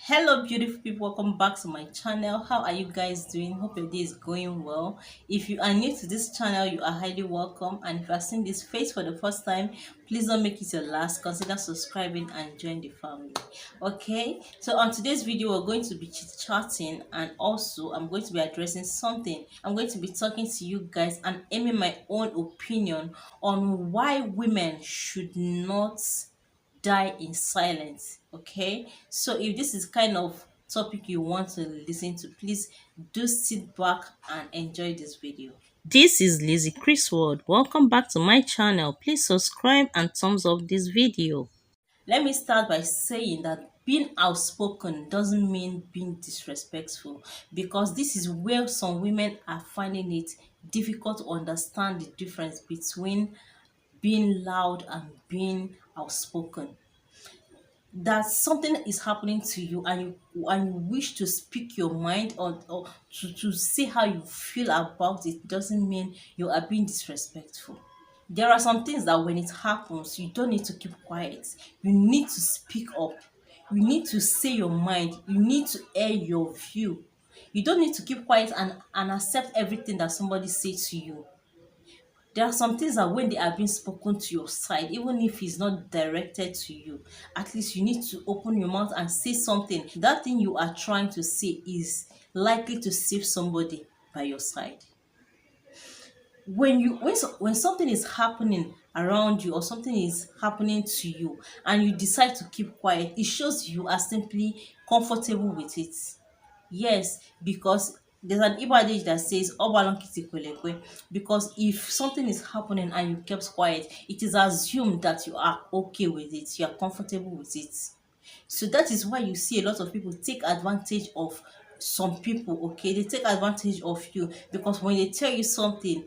Hello beautiful people, welcome back to my channel. How are you guys doing? Hope your day is going well. If you are new to this channel, you are highly welcome, and if you are seeing this face for the first time, please don't make it your last. Consider subscribing and join the family. Okay, so on today's video we're going to be chit chatting, and also I'm going to be addressing something. I'm going to be talking to you guys and aiming my own opinion on why women should not die in silence. Okay, so if this is kind of topic you want to listen to, please do sit back and enjoy this video. This is Lizzie Chriswood. Welcome back to my channel. Please subscribe and thumbs up this video. Let me start by saying that being outspoken doesn't mean being disrespectful, because this is where some women are finding it difficult to understand the difference between being loud and being outspoken. That something is happening to you, and you wish to speak your mind, or to say how you feel about it, doesn't mean you are being disrespectful. There are some things that when it happens, you don't need to keep quiet. You need to speak up. You need to say your mind. You need to air your view. You don't need to keep quiet and accept everything that somebody says to you. There are some things that when they are being spoken to your side, even if it's not directed to you, at least you need to open your mouth and say something. That thing you are trying to say is likely to save somebody by your side. When something is happening around you, or something is happening to you, and you decide to keep quiet, it shows you are simply comfortable with it. Yes, because there's an Igbo adage that says "Obalonkiti kwelekwe," because if something is happening and you kept quiet, it is assumed that you are okay with it, you are comfortable with it. So that is why you see a lot of people take advantage of some people. Okay, they take advantage of you because when they tell you something,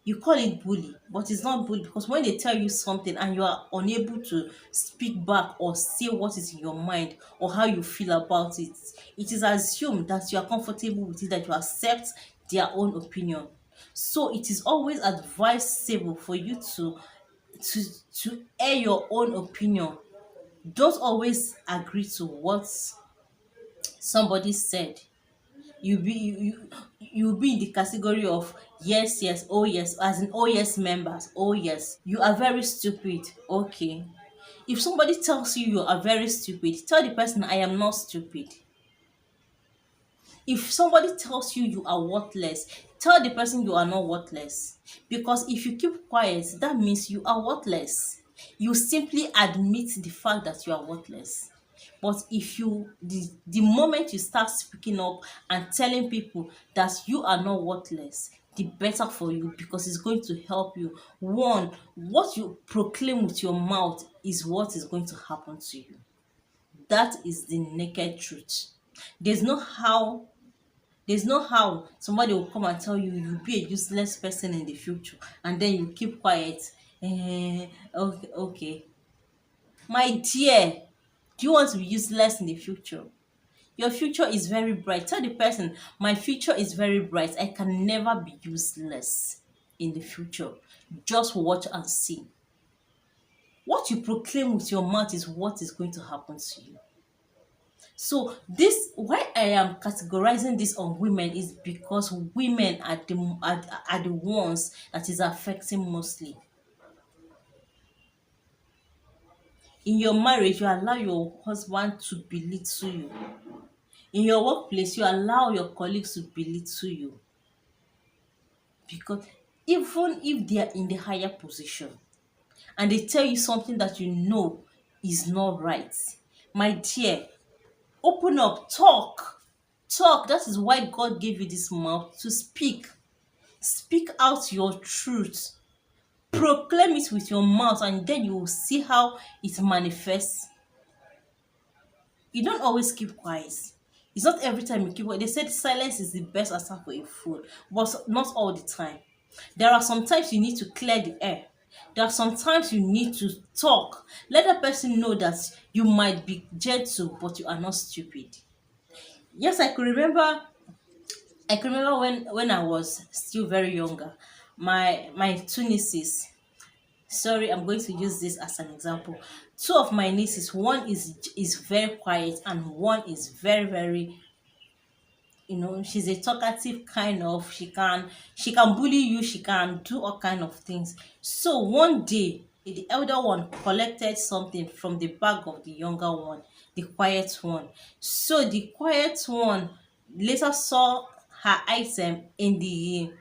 you call it bully, but it's not bully, because when they tell you something and you are unable to speak back or say what is in your mind or how you feel about it, it is assumed that you are comfortable with it, that you accept their own opinion. So it is always advisable for you to to air your own opinion. Don't always agree to what somebody said. You be in the category of yes, yes, oh yes, as in oh yes members, oh yes, you are very stupid. Okay, if somebody tells you you are very stupid, tell the person I am not stupid. If somebody tells you you are worthless, tell the person you are not worthless. Because if you keep quiet, that means you are worthless. You simply admit the fact that you are worthless. But if the moment you start speaking up and telling people that you are not worthless, the better for you, because it's going to help you. One, what you proclaim with your mouth is what is going to happen to you. That is the naked truth. There's no how there's no how somebody will come and tell you you'll be a useless person in the future, and then you keep quiet. Okay, okay. My dear, do you want to be useless in the future? Your future is very bright. Tell the person, my future is very bright. I can never be useless in the future. Just watch and see. What you proclaim with your mouth is what is going to happen to you. So this, why I am categorizing this on women, is because women are the ones that is affecting mostly. In your marriage, you allow your husband to belittle you. In your workplace, you allow your colleagues to belittle you. Because even if they are in the higher position and they tell you something that you know is not right, my dear, open up, talk. Talk. That is why God gave you this mouth to speak. Speak out your truth. Proclaim it with your mouth, and then you will see how it manifests. You don't always keep quiet. It's not every time you keep quiet. They said silence is the best answer for a fool, but not all the time. There are some times you need to clear the air. There are some times you need to talk. Let the person know that you might be gentle, but you are not stupid. Yes, I could remember when I was still very younger. My two nieces, Sorry, I'm going to use this as an example. Two of my nieces, one is very quiet and one is very very, she's a talkative kind of, she can bully you, she can do all kind of things. So one day the elder one collected something from the bag of the younger one, the quiet one. So the quiet one later saw her item in the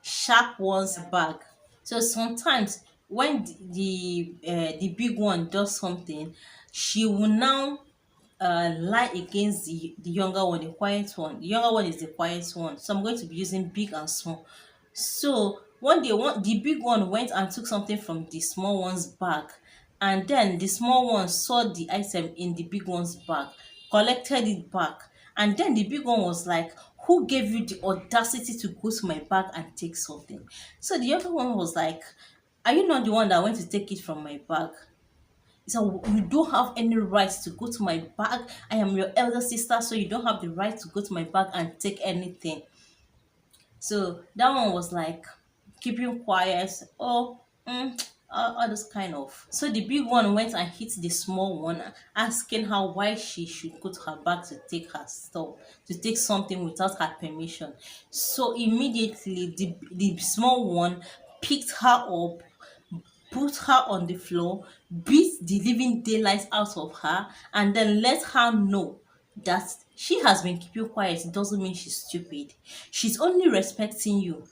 sharp one's bag. So sometimes when the big one does something, she will now lie against the younger one, the quiet one. The younger one is the quiet one. So I'm going to be using big and small. So one day, the big one went and took something from the small one's bag, and then the small one saw the item in the big one's bag, collected it back, and then the big one was like, "Who gave you the audacity to go to my bag and take something?" So the younger one was like, "Are you not the one that went to take it from my bag?" So you don't have any right to go to my bag. I am your elder sister, so you don't have the right to go to my bag and take anything. So that one was like keeping quiet. Oh, all this kind of. So the big one went and hit the small one, asking her why she should go to her bag to take her stuff, to take something without her permission. So immediately the small one picked her up, put her on the floor, beat the living daylight out of her, and then let her know that she has been keeping quiet. It doesn't mean she's stupid. She's only respecting you.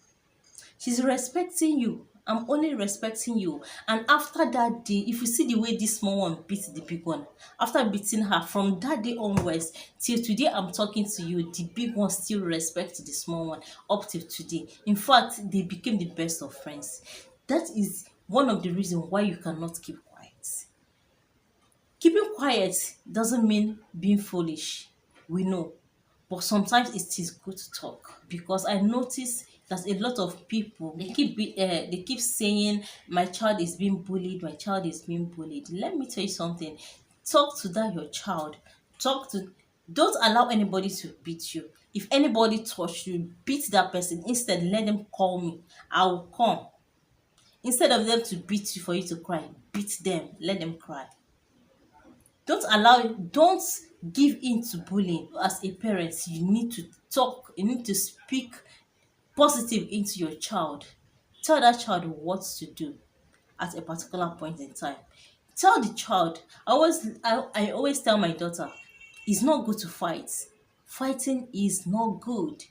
She's respecting you. I'm only respecting you. And after that day, if you see the way this small one beat the big one, after beating her from that day onwards till today I'm talking to you, the big one still respects the small one up till today. In fact, they became the best of friends. That is one of the reasons why you cannot keep quiet. Keeping quiet doesn't mean being foolish. We know. But sometimes it is good to talk, because I notice that a lot of people, they keep saying my child is being bullied, my child is being bullied. Let me tell you something. Talk to that your child. Talk to Don't allow anybody to beat you. If anybody touch you, beat that person. Instead, let them call me. I will come. Instead of them to beat you for you to cry, beat them. Let them cry. Don't give in to bullying. As a parent, you need to talk, you need to speak positive into your child. Tell that child what to do at a particular point in time. Tell the child. I always tell my daughter, it's not good to fight. Fighting is not good.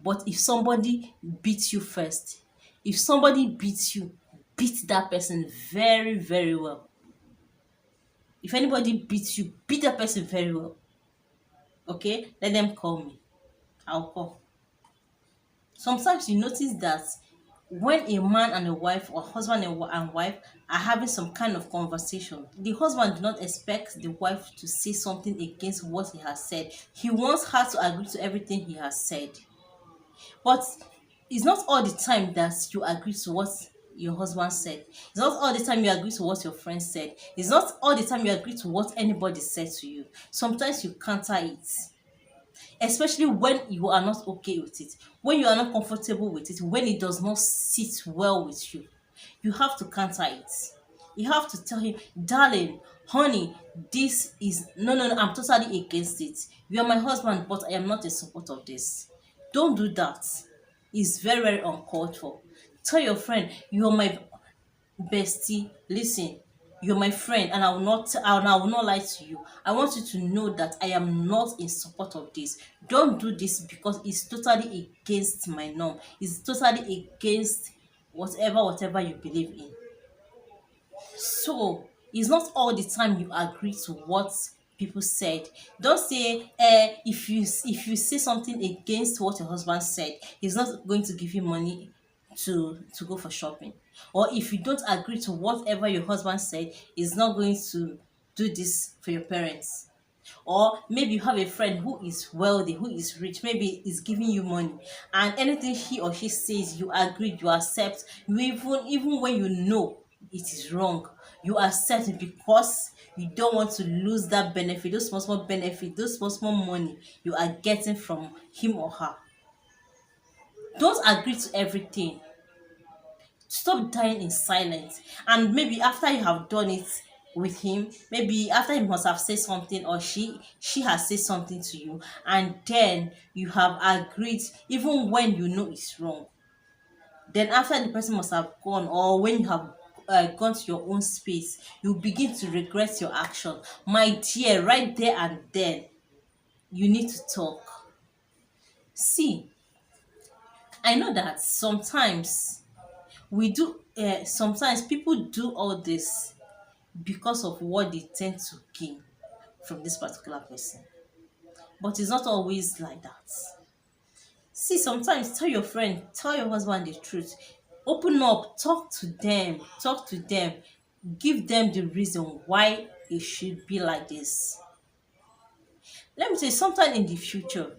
But if somebody beats you first, if somebody beats you, beat that person very, very well. If anybody beats you, beat that person very well. Okay? Let them call me. I'll call. Sometimes you notice that when a man and a wife, or husband and wife, are having some kind of conversation, the husband do not expect the wife to say something against what he has said. He wants her to agree to everything he has said. But it's not all the time that you agree to what your husband said. It's not all the time you agree to what your friend said. It's not all the time you agree to what anybody said to you. Sometimes you counter it, especially when you are not okay with it, when you are not comfortable with it, when it does not sit well with you. You have to counter it. You have to tell him, darling, honey, this is no, no, no, I'm totally against it. You are my husband, but I am not in support of this. Don't do that. It's very, very uncalled for. Tell your friend, you are my bestie, listen, you're my friend, and I will not lie to you. I want you to know that I am not in support of this. Don't do this, because it's totally against my norm. It's totally against whatever you believe in. So it's not all the time you agree to what people said. Don't say, if you say something against what your husband said, he's not going to give you money to go for shopping. Or if you don't agree to whatever your husband said, he's not going to do this for your parents. Or maybe you have a friend who is wealthy, who is rich, maybe is giving you money, and anything he or she says, you agree, you accept. You even when you know it is wrong, you accept it, because you don't want to lose that benefit, those small small benefit, those small small money you are getting from him or her. Don't agree to everything. Stop dying in silence. And maybe after you have done it with him, maybe after he must have said something, or she has said something to you, and then you have agreed even when you know it's wrong. Then after the person must have gone, or when you have gone to your own space, you begin to regret your action. My dear, right there and then, you need to talk. See, I know that sometimes we do sometimes people do all this because of what they tend to gain from this particular person, but it's not always like that. See, sometimes tell your friend, tell your husband the truth. Open up, talk to them, give them the reason why it should be like this. Let me say, sometime in the future,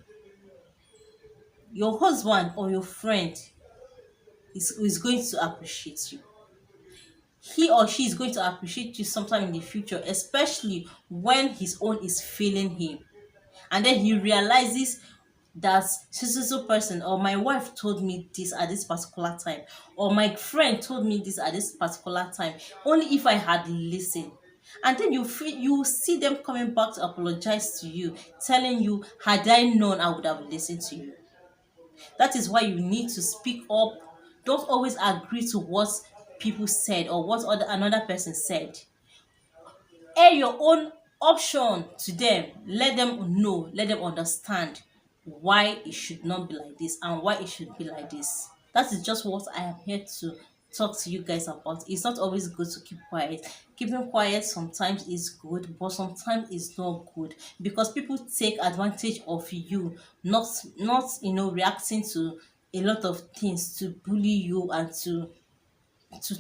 your husband or your friend is going to appreciate you. He or she is going to appreciate you sometime in the future, especially when his own is failing him. And then he realizes that so person, or my wife told me this at this particular time, or my friend told me this at this particular time, only if I had listened. And then you see them coming back to apologize to you, telling you, had I known, I would have listened to you. That is why you need to speak up. Don't always agree to what people said or what another person said. Air your own option to them. Let them know, let them understand why it should not be like this and why it should be like this. That is just what I am here to talk to you guys about. It's not always good to keep quiet. Keeping quiet sometimes is good, but sometimes it's not good, because people take advantage of you, not reacting to a lot of things to bully you and to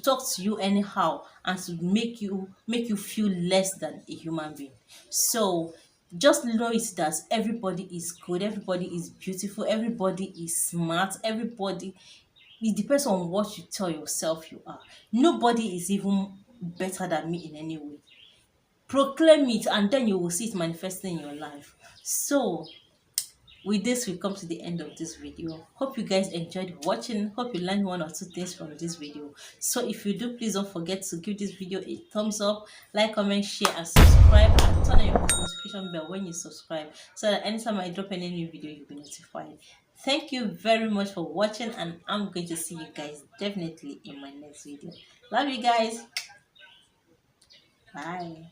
talk to you anyhow, and to make you feel less than a human being. So just know it that everybody is good, everybody is beautiful, everybody is smart, everybody, it depends on what you tell yourself you are. Nobody is even better than me in any way. Proclaim it, and then you will see it manifesting in your life. So with this, we come to the end of this video. Hope you guys enjoyed watching. Hope you learned one or two things from this video. So if you do, please don't forget to give this video a thumbs up, like, comment, share, and subscribe, and turn on your post notification bell when you subscribe, so that anytime I drop any new video, you'll be notified. Thank you very much for watching, and I'm going to see you guys definitely in my next video. Love you guys. Bye.